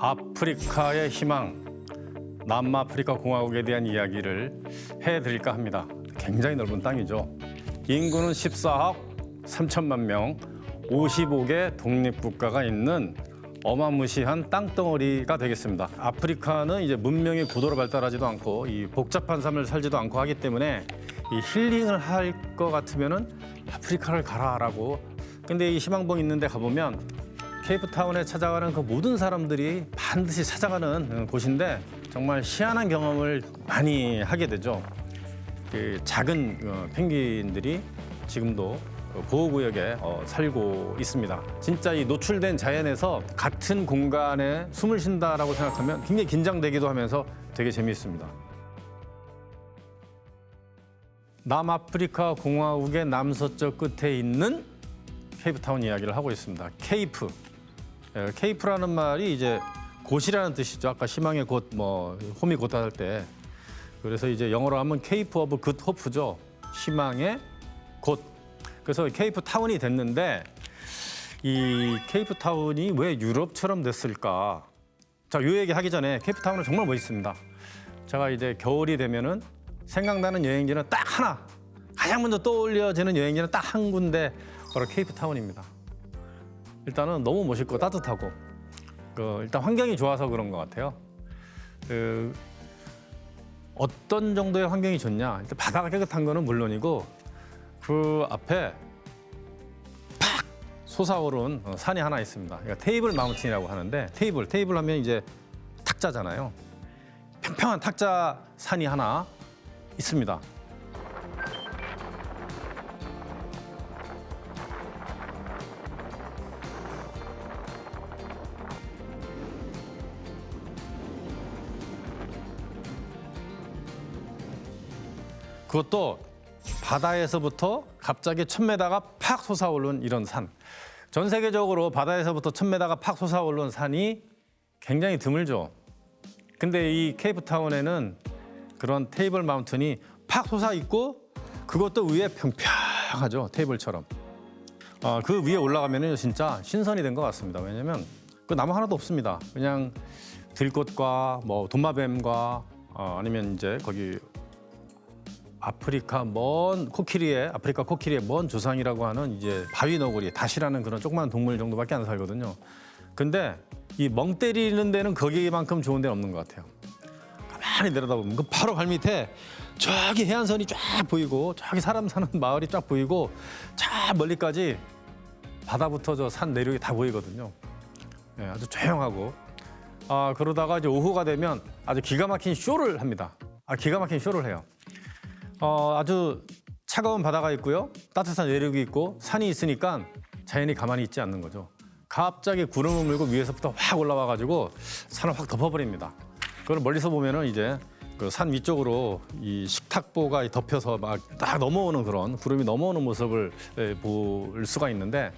아프리카의 희망, 남아프리카 공화국에 대한 이야기를 해드릴까 합니다. 굉장히 넓은 땅이죠. 인구는 14억 3천만 명, 55개 독립국가가 있는 어마무시한 땅덩어리가 되겠습니다. 아프리카는 이제 문명이 고도로 발달하지도 않고 이 복잡한 삶을 살지도 않고 하기 때문에 이 힐링을 할 것 같으면은 아프리카를 가라라고. 근데 이 희망봉 있는 데 가보면 케이프타운에 찾아가는 그 모든 사람들이 반드시 찾아가는 곳인데 정말 희한한 경험을 많이 하게 되죠. 그 작은 펭귄들이 지금도 보호구역에 살고 있습니다. 진짜 이 노출된 자연에서 같은 공간에 숨을 쉰다라고 생각하면 굉장히 긴장되기도 하면서 되게 재미있습니다. 남아프리카 공화국의 남서쪽 끝에 있는 케이프타운 이야기를 하고 있습니다. 케이프. 케이프라는 말이 이제 곧이라는 뜻이죠. 아까 희망의 곳, 홈이 곧할 때. 그래서 이제 영어로 하면 케이프 오브 굿 호프죠. 희망의 곳. 그래서 케이프타운이 됐는데 이 케이프타운이 왜 유럽처럼 됐을까? 자, 이 얘기 하기 전에 케이프타운은 정말 멋있습니다. 제가 이제 겨울이 되면은 생각나는 여행지는 딱 하나, 가장 먼저 떠올려지는 여행지는 딱 한 군데, 바로 케이프타운입니다. 일단은 너무 멋있고 따뜻하고 일단 환경이 좋아서 그런 것 같아요. 어떤 정도의 환경이 좋냐? 일단 바다가 깨끗한 거는 물론이고 그 앞에 팍 솟아오른 산이 하나 있습니다. 그러니까 테이블 마운틴이라고 하는데 테이블 하면 이제 탁자잖아요. 평평한 탁자 산이 하나 있습니다. 그것도 바다에서부터 갑자기 1000m가 팍 솟아오른 이런 산. 전 세계적으로 바다에서부터 1000m가 팍 솟아오른 산이 굉장히 드물죠. 근데 이 케이프타운에는 그런 테이블 마운틴이 팍 솟아 있고 그것도 위에 평평하죠. 테이블처럼. 그 위에 올라가면은 진짜 신선이 된 것 같습니다. 왜냐면 그 나무 하나도 없습니다. 그냥 들꽃과 도마뱀과 아니면 이제 거기 아프리카 코끼리의 먼 조상이라고 하는 이제 바위 너구리, 닷이라는 그런 조그만 동물 정도밖에 안 살거든요. 근데 이 멍 때리는 데는 거기만큼 좋은 데는 없는 것 같아요. 가만히 내려다보면 그 바로 발 밑에 저기 해안선이 쫙 보이고 저기 사람 사는 마을이 쫙 보이고 저 멀리까지 바다부터 저 산 내륙이 다 보이거든요. 네, 아주 조용하고 그러다가 이제 오후가 되면 아주 기가 막힌 쇼를 합니다. 기가 막힌 쇼를 해요. 아주 차가운 바다가 있고요. 따뜻한 내륙이 있고 산이 있으니까 자연이 가만히 있지 않는 거죠. 갑자기 구름을 물고 위에서부터 확 올라와가지고 산을 확 덮어버립니다. 그걸 멀리서 보면은 이제 그 산 위쪽으로 이 식탁보가 덮여서 막 딱 넘어오는 그런 구름이 넘어오는 모습을 볼 수가 있는데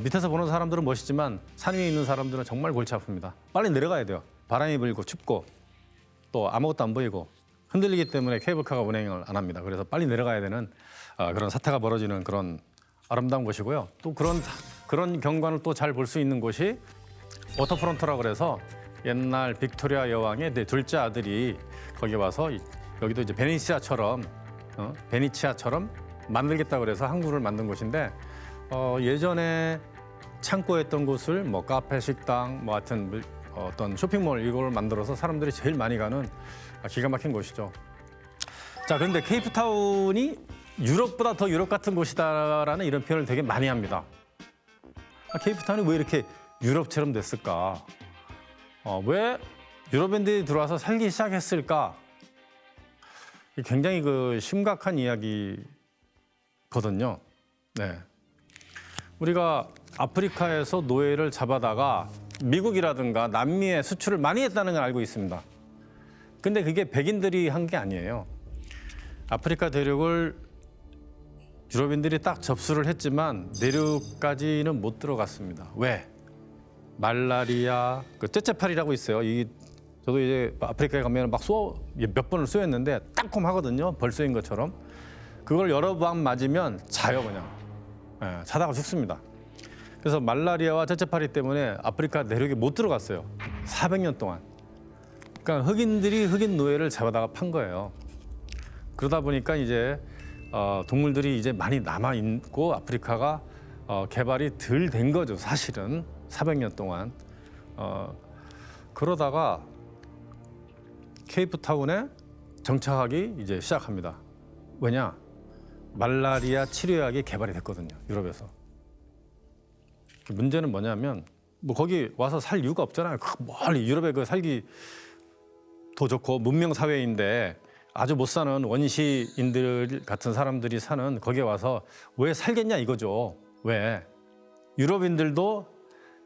밑에서 보는 사람들은 멋있지만 산 위에 있는 사람들은 정말 골치 아픕니다. 빨리 내려가야 돼요. 바람이 불고 춥고 또 아무것도 안 보이고 흔들리기 때문에 케이블카가 운행을 안 합니다. 그래서 빨리 내려가야 되는 그런 사태가 벌어지는 그런 아름다운 곳이고요. 또 그런 경관을 또 잘 볼 수 있는 곳이 워터프론트라고 그래서 옛날 빅토리아 여왕의 둘째 아들이 거기 와서 여기도 이제 베네치아처럼 만들겠다고 그래서 항구를 만든 곳인데 예전에 창고했던 곳을 카페, 식당, 하여튼 어떤 쇼핑몰 이걸 만들어서 사람들이 제일 많이 가는 기가 막힌 곳이죠. 자, 그런데 케이프타운이 유럽보다 더 유럽 같은 곳이다라는 이런 표현을 되게 많이 합니다. 케이프타운이 왜 이렇게 유럽처럼 됐을까? 왜 유럽인들이 들어와서 살기 시작했을까? 굉장히 심각한 이야기거든요. 네. 우리가 아프리카에서 노예를 잡아다가 미국이라든가 남미에 수출을 많이 했다는 걸 알고 있습니다. 근데 그게 백인들이 한 게 아니에요. 아프리카 대륙을 유럽인들이 딱 접수를 했지만 내륙까지는 못 들어갔습니다. 왜? 말라리아, 째째팔이라고 있어요. 저도 이제 아프리카에 가면 몇 번을 쏘였는데 따끔하거든요. 벌 쏘인 것처럼. 그걸 여러 번 맞으면 자요 그냥. 예, 자다가 죽습니다. 그래서 말라리아와 째째파리 때문에 아프리카 내륙에 못 들어갔어요. 400년 동안. 그러니까 흑인들이 흑인 노예를 잡아다가 판 거예요. 그러다 보니까 이제 동물들이 이제 많이 남아 있고 아프리카가 개발이 덜 된 거죠. 사실은 400년 동안. 그러다가 케이프타운에 정착하기 이제 시작합니다. 왜냐? 말라리아 치료약이 개발이 됐거든요. 유럽에서. 문제는 뭐냐면 뭐 거기 와서 살 이유가 없잖아요. 멀리 유럽에 그 살기 더 좋고 문명 사회인데 아주 못 사는 원시인들 같은 사람들이 사는 거기에 와서 왜 살겠냐 이거죠. 왜? 유럽인들도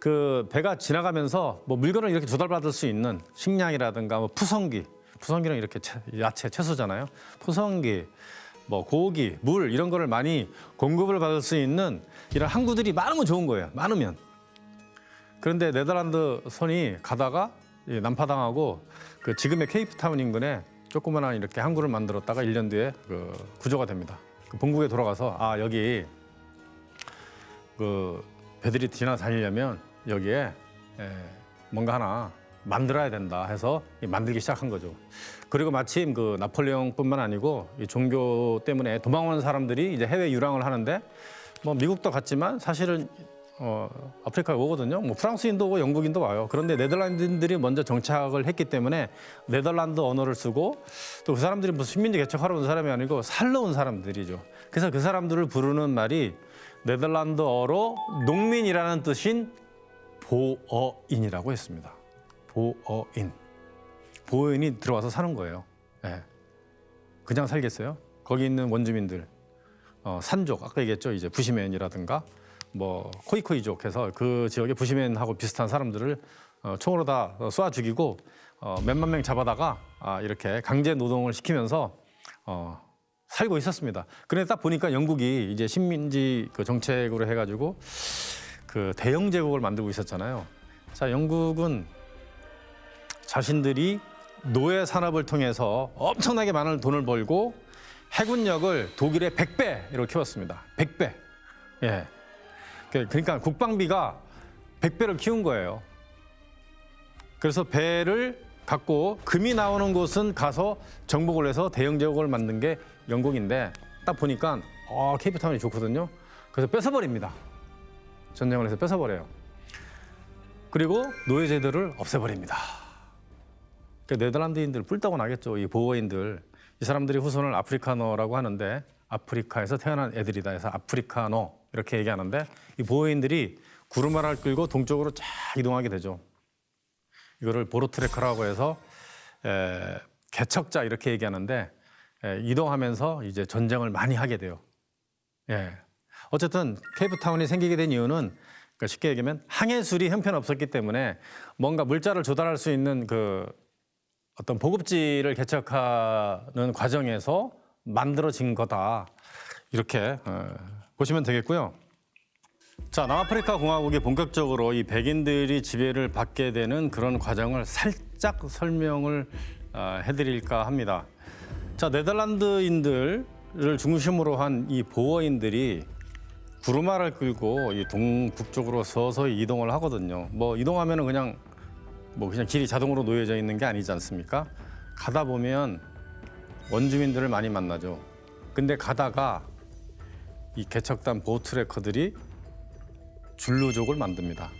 그 배가 지나가면서 뭐 물건을 이렇게 조달받을 수 있는 식량이라든가 뭐 푸성기는 이렇게 야채, 채소잖아요. 푸성기, 뭐 고기, 물 이런 거를 많이 공급을 받을 수 있는 이런 항구들이 많으면 좋은 거예요. 많으면. 그런데 네덜란드 선이 가다가 난파당하고 그 지금의 케이프타운 인근에 조그만한 이렇게 항구를 만들었다가 1년 뒤에 그 구조가 됩니다. 그 본국에 돌아가서 여기 그 배들이 지나다니려면 여기에 뭔가 하나 만들어야 된다 해서 만들기 시작한 거죠. 그리고 마침 그 나폴레옹뿐만 아니고 이 종교 때문에 도망오는 사람들이 이제 해외 유랑을 하는데 뭐 미국도 갔지만 사실은 아프리카에 오거든요. 뭐 프랑스인도 오고 영국인도 와요. 그런데 네덜란드인들이 먼저 정착을 했기 때문에 네덜란드 언어를 쓰고 또 그 사람들이 무슨 식민지 개척하러 온 사람이 아니고 살러 온 사람들이죠. 그래서 그 사람들을 부르는 말이 네덜란드어로 농민이라는 뜻인 보어인이라고 했습니다. 보어인이 들어와서 사는 거예요. 네. 그냥 살겠어요? 거기 있는 원주민들, 산족 아까 얘기했죠. 이제 부시맨이라든가 뭐 코이코이족 해서 그 지역의 부시맨하고 비슷한 사람들을 총으로 다 쏴 죽이고 몇만 명 잡아다가 이렇게 강제 노동을 시키면서 살고 있었습니다. 그런데 딱 보니까 영국이 이제 식민지 그 정책으로 해가지고 그 대영 제국을 만들고 있었잖아요. 자, 영국은 자신들이 노예 산업을 통해서 엄청나게 많은 돈을 벌고 해군력을 독일의 100배로 키웠습니다. 100배. 예. 그러니까 국방비가 100배를 키운 거예요. 그래서 배를 갖고 금이 나오는 곳은 가서 정복을 해서 대영 제국을 만든 게 영국인데 딱 보니까 케이프타운이 좋거든요. 그래서 뺏어버립니다. 전쟁을 해서 뺏어버려요. 그리고 노예 제도를 없애버립니다. 네덜란드인들 뿔따고 나겠죠. 이 보어인들. 이 사람들이 후손을 아프리카노라고 하는데 아프리카에서 태어난 애들이다 해서 아프리카노 이렇게 얘기하는데 이 보어인들이 구르마를 끌고 동쪽으로 쫙 이동하게 되죠. 이거를 보로트레커라고 해서 개척자 이렇게 얘기하는데 이동하면서 이제 전쟁을 많이 하게 돼요. 예. 어쨌든 케이프타운이 생기게 된 이유는 그러니까 쉽게 얘기하면 항해술이 형편없었기 때문에 뭔가 물자를 조달할 수 있는 그 어떤 보급지를 개척하는 과정에서 만들어진 거다. 이렇게 보시면 되겠고요. 자, 남아프리카 공화국이 본격적으로 이 백인들이 지배를 받게 되는 그런 과정을 살짝 설명을 해드릴까 합니다. 자, 네덜란드인들을 중심으로 한 이 보어인들이 구르마를 끌고 이 동북쪽으로 서서히 이동을 하거든요. 뭐 이동하면은 그냥 길이 자동으로 놓여져 있는 게 아니지 않습니까? 가다 보면 원주민들을 많이 만나죠. 근데 가다가 이 개척단 보트레커들이 줄루족을 만듭니다.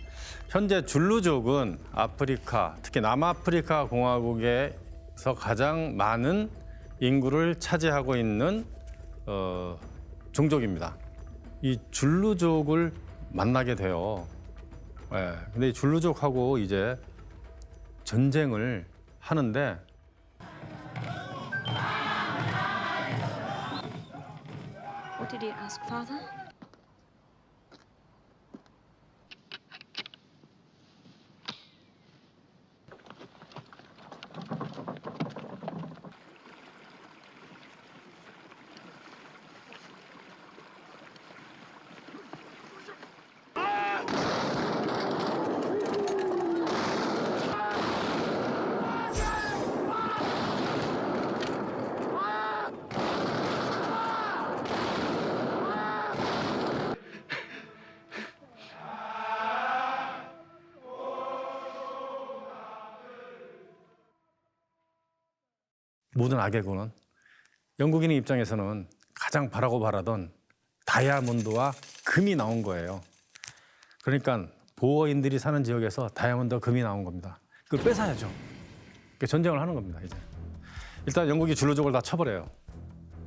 현재 줄루족은 아프리카, 특히 남아프리카 공화국에서 가장 많은 인구를 차지하고 있는 종족입니다. 이 줄루족을 만나게 돼요. 네, 근데 이 줄루족하고 이제 전쟁을 하는데 What did he ask, Father? 모든 악의군은 영국인의 입장에서는 가장 바라던 다이아몬드와 금이 나온 거예요. 그러니까 보어인들이 사는 지역에서 다이아몬드와 금이 나온 겁니다. 그걸 뺏어야죠. 그러니까 전쟁을 하는 겁니다. 이제 일단 영국이 줄로족을 다 쳐버려요.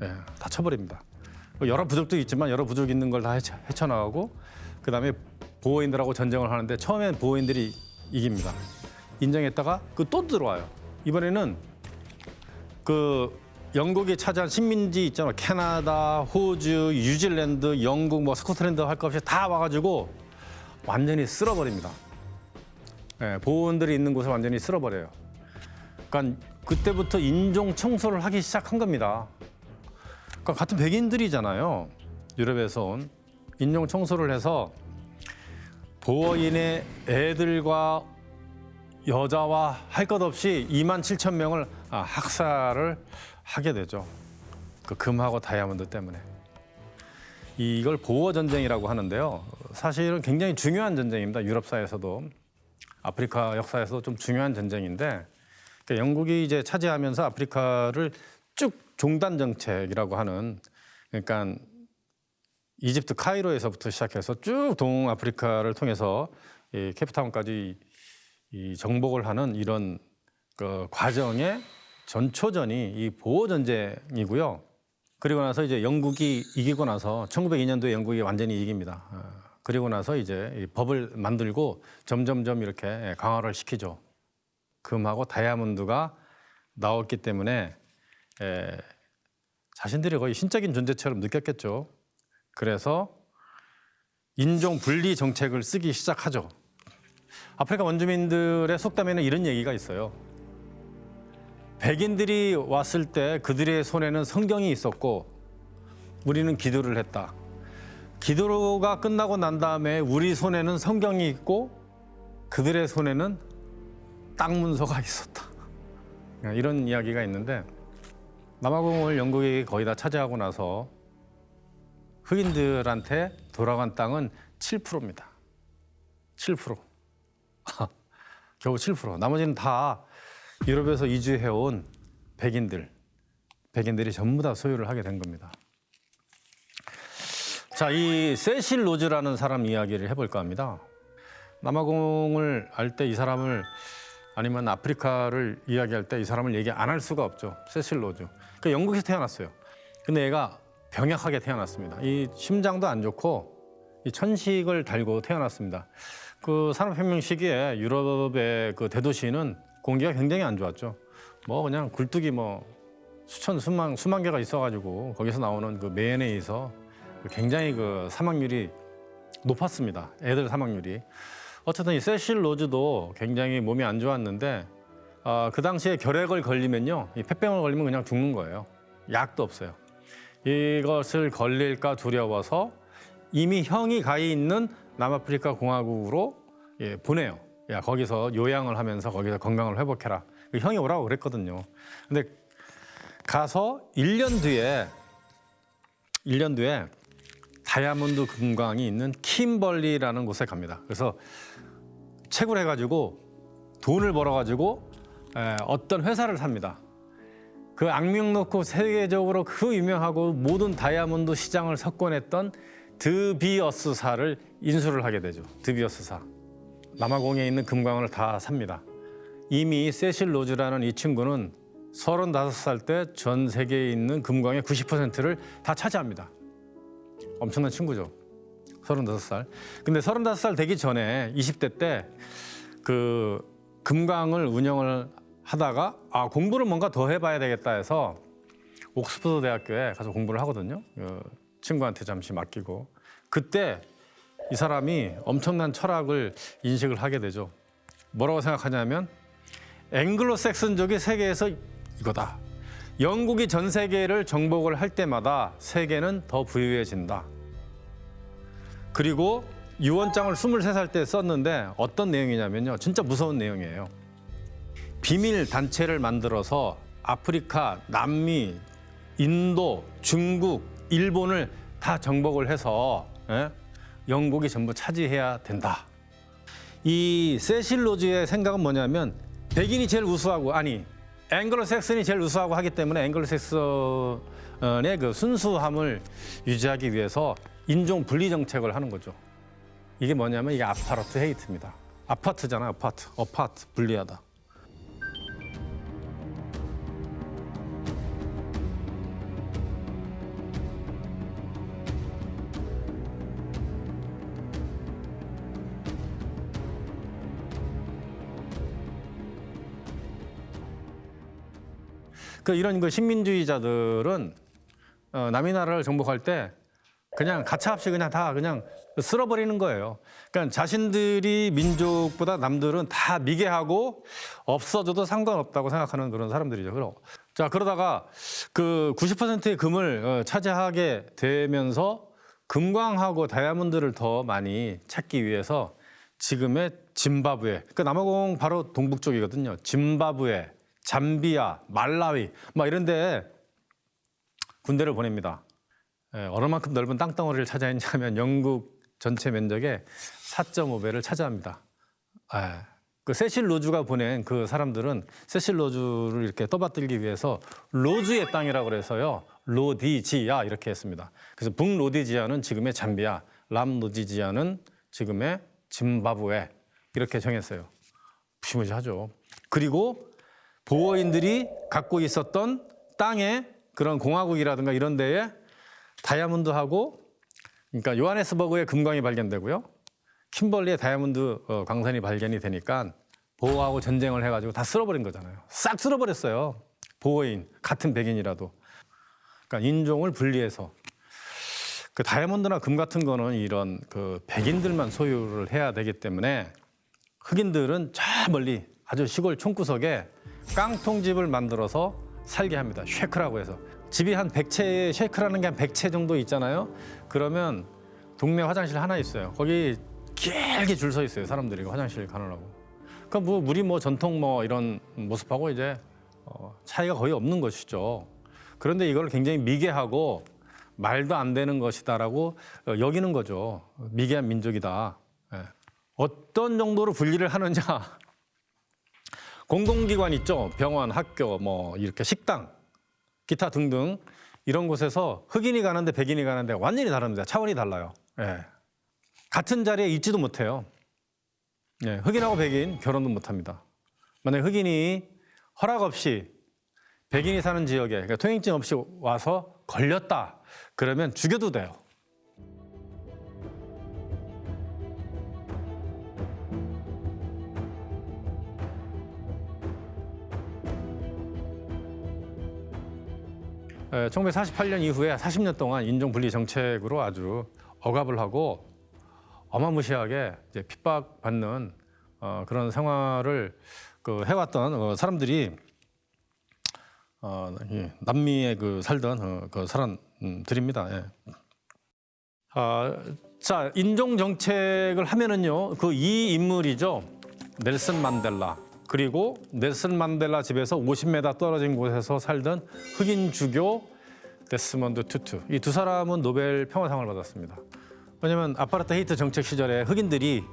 예, 다 쳐버립니다. 여러 부족도 있지만 여러 부족 있는 걸 다 헤쳐나가고 그다음에 보어인들하고 전쟁을 하는데 처음엔 보어인들이 이깁니다. 인정했다가 또 들어와요. 이번에는 영국이 차지한 식민지 있잖아요. 캐나다, 호주, 뉴질랜드, 영국, 스코틀랜드 할 것 없이 다 와가지고 완전히 쓸어버립니다. 예, 보어인들이 있는 곳을 완전히 쓸어버려요. 그러니까 그때부터 인종 청소를 하기 시작한 겁니다. 그러니까 같은 백인들이잖아요. 유럽에서 온 인종 청소를 해서 보어인의 애들과 여자와 할 것 없이 2만 7천 명을 학살을 하게 되죠. 그 금하고 다이아몬드 때문에. 이걸 보어 전쟁이라고 하는데요. 사실은 굉장히 중요한 전쟁입니다. 유럽사에서도 아프리카 역사에서도 좀 중요한 전쟁인데 그러니까 영국이 이제 차지하면서 아프리카를 쭉 종단 정책이라고 하는 그러니까 이집트 카이로에서부터 시작해서 쭉 동아프리카를 통해서 이 케이프타운까지 이 정복을 하는 이런 과정의 전초전이 이 보어 전쟁이고요. 그리고 나서 이제 영국이 이기고 나서 1902년도에 영국이 완전히 이깁니다. 그리고 나서 이제 이 법을 만들고 점점점 이렇게 강화를 시키죠. 금하고 다이아몬드가 나왔기 때문에 자신들이 거의 신적인 존재처럼 느꼈겠죠. 그래서 인종 분리 정책을 쓰기 시작하죠. 아프리카 원주민들의 속담에는 이런 얘기가 있어요. 백인들이 왔을 때 그들의 손에는 성경이 있었고 우리는 기도를 했다. 기도가 끝나고 난 다음에 우리 손에는 성경이 있고 그들의 손에는 땅 문서가 있었다. 이런 이야기가 있는데 남아공을 영국이 거의 다 차지하고 나서 흑인들한테 돌아간 땅은 7%입니다. 7%. 겨우 7%. 나머지는 다 유럽에서 이주해온 백인들이 전부 다 소유를 하게 된 겁니다. 자, 이 세실 로즈라는 사람 이야기를 해볼까 합니다. 남아공을 알 때 이 사람을 아니면 아프리카를 이야기할 때 이 사람을 얘기 안 할 수가 없죠. 세실 로즈. 그러니까 영국에서 태어났어요. 근데 얘가 병약하게 태어났습니다. 이 심장도 안 좋고 이 천식을 달고 태어났습니다. 그 산업혁명 시기에 유럽의 그 대도시는 공기가 굉장히 안 좋았죠. 그냥 굴뚝이 수만 개가 있어가지고 거기서 나오는 그 매연에 의해서 굉장히 그 사망률이 높았습니다. 애들 사망률이. 어쨌든 이 세실 로즈도 굉장히 몸이 안 좋았는데 그 당시에 결핵을 걸리면요, 이 폐병을 걸리면 그냥 죽는 거예요. 약도 없어요. 이것을 걸릴까 두려워서 이미 형이 가 있는 남아프리카 공화국으로 보내요. 야, 거기서 요양을 하면서 거기서 건강을 회복해라. 형이 오라고 그랬거든요. 근데 가서 1년 뒤에 다이아몬드 금광이 있는 킴벌리라는 곳에 갑니다. 그래서 채굴 해가지고 돈을 벌어가지고 어떤 회사를 삽니다. 그 악명 놓고 세계적으로 그 유명하고 모든 다이아몬드 시장을 석권했던 드비어스사를 인수를 하게 되죠. 드비어스사. 남아공에 있는 금광을 다 삽니다. 이미 세실 로즈라는 이 친구는 35살 때 전 세계에 있는 금광의 90%를 다 차지합니다. 엄청난 친구죠. 35살. 근데 35살 되기 전에 20대 때 그 금광을 운영을 하다가 공부를 뭔가 더 해봐야 되겠다 해서 옥스퍼드 대학교에 가서 공부를 하거든요. 친구한테 잠시 맡기고. 그때 이 사람이 엄청난 철학을 인식을 하게 되죠. 뭐라고 생각하냐면 앵글로색슨족이 세계에서 이거다. 영국이 전 세계를 정복을 할 때마다 세계는 더 부유해진다. 그리고 유언장을 23살 때 썼는데 어떤 내용이냐면요. 진짜 무서운 내용이에요. 비밀 단체를 만들어서 아프리카, 남미, 인도, 중국, 일본을 다 정복을 해서 영국이 전부 차지해야 된다. 이 세실 로즈의 생각은 뭐냐면 백인이 제일 우수하고 앵글로색슨이 제일 우수하고 하기 때문에 앵글로색슨의 그 순수함을 유지하기 위해서 인종 분리 정책을 하는 거죠. 이게 뭐냐면 이게 아파르트 헤이트입니다. 아파트잖아, 어파트 분리하다. 이런 그 식민주의자들은 남의 나라를 정복할 때 그냥 가차없이 그냥 다 그냥 쓸어버리는 거예요. 그러니까 자신들이 민족보다 남들은 다 미개하고 없어져도 상관없다고 생각하는 그런 사람들이죠. 자, 그러다가 그 90%의 금을 차지하게 되면서 금광하고 다이아몬드를 더 많이 찾기 위해서 지금의 짐바브웨, 그 남아공 바로 동북 쪽이거든요. 짐바브웨, 잠비아, 말라위 막 이런 데 군대를 보냅니다. 얼마만큼 넓은 땅덩어리를 차지했냐면 영국 전체 면적의 4.5배를 차지합니다. 그 세실 로즈가 보낸 그 사람들은 세실 로즈를 이렇게 떠받들기 위해서 로즈의 땅이라고 그래서요. 로디지아 이렇게 했습니다. 그래서 북로디지아는 지금의 잠비아, 남로디지아는 지금의 짐바브웨 이렇게 정했어요. 무시무시하죠. 그리고 보어인들이 갖고 있었던 땅에 그런 공화국이라든가 이런 데에 다이아몬드하고, 그러니까 요하네스버그에 금광이 발견되고요. 킴벌리에 다이아몬드 광산이 발견이 되니까 보어하고 전쟁을 해가지고 다 쓸어버린 거잖아요. 싹 쓸어버렸어요. 보어인, 같은 백인이라도. 그러니까 인종을 분리해서. 그 다이아몬드나 금 같은 거는 이런 그 백인들만 소유를 해야 되기 때문에 흑인들은 저 멀리 아주 시골 촌구석에 깡통집을 만들어서 살게 합니다. 쉐크라고 해서. 집이 한 100채에 쉐크라는 게 한 100채 정도 있잖아요. 그러면 동네 화장실 하나 있어요. 거기 길게 줄 서 있어요. 사람들이 화장실 가느라고. 그러니까 우리 전통 이런 모습하고 이제 차이가 거의 없는 것이죠. 그런데 이걸 굉장히 미개하고 말도 안 되는 것이다라고 여기는 거죠. 미개한 민족이다. 어떤 정도로 분리를 하느냐. 공공기관 있죠. 병원, 학교, 이렇게 식당, 기타 등등 이런 곳에서 흑인이 가는데 백인이 가는데 완전히 다릅니다. 차원이 달라요. 같은 자리에 있지도 못해요. 흑인하고 백인 결혼도 못합니다. 만약에 흑인이 허락 없이 백인이 사는 지역에 그러니까 통행증 없이 와서 걸렸다. 그러면 죽여도 돼요. 에, 1948년 이후에 40년 동안 인종분리 정책으로 아주 억압을 하고 어마무시하게 이제 핍박받는 그런 생활을 해왔던 사람들이 남미에 살던 그 사람들입니다. 예. 자, 인종 정책을 하면은요, 이 인물이죠. 넬슨 만델라. 그리고 넬슨 만델라 집에서 50m 떨어진 곳에서 살던 흑인 주교 데스먼드 투투. 이 두 사람은 노벨 평화상을 받았습니다. 왜냐하면 아파르타헤이트 정책 시절에 흑인들이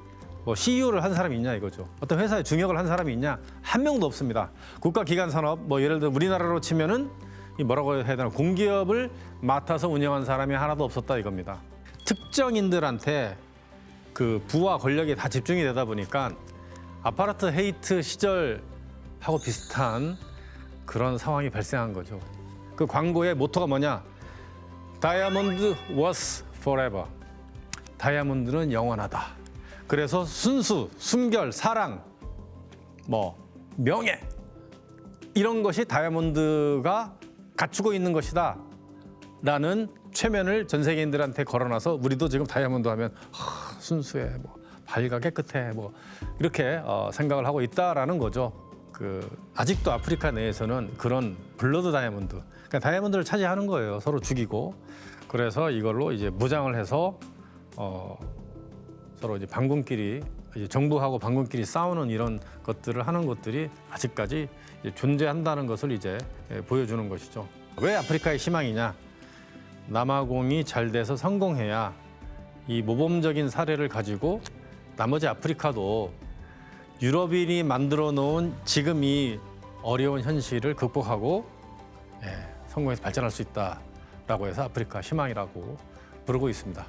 CEO를 한 사람이 있냐 이거죠. 어떤 회사에 중역을 한 사람이 있냐? 한 명도 없습니다. 국가기관 산업, 예를 들어 우리나라로 치면은 이 뭐라고 해야 되나, 공기업을 맡아서 운영한 사람이 하나도 없었다 이겁니다. 특정인들한테 그 부와 권력이 다 집중이 되다 보니까 아파르타헤이트 시절하고 비슷한 그런 상황이 발생한 거죠. 그 광고의 모토가 뭐냐? Diamond was forever. 다이아몬드는 영원하다. 그래서 순수, 순결, 사랑, 명예 이런 것이 다이아몬드가 갖추고 있는 것이다 라는 최면을 전 세계인들한테 걸어놔서 우리도 지금 다이아몬드 하면 순수해, 밝아, 깨끗해, 이렇게 생각을 하고 있다라는 거죠. 아직도 아프리카 내에서는 그런 블러드 다이아몬드, 그러니까 다이아몬드를 차지하는 거예요. 서로 죽이고. 그래서 이걸로 이제 무장을 해서 서로 이제 반군끼리, 이제 정부하고 반군끼리 싸우는 이런 것들을 하는 것들이 아직까지 이제 존재한다는 것을 이제 보여주는 것이죠. 왜 아프리카의 희망이냐? 남아공이 잘 돼서 성공해야 이 모범적인 사례를 가지고 나머지 아프리카도 유럽인이 만들어 놓은 지금 이 어려운 현실을 극복하고 성공해서 발전할 수 있다라고 해서 아프리카 희망이라고 부르고 있습니다.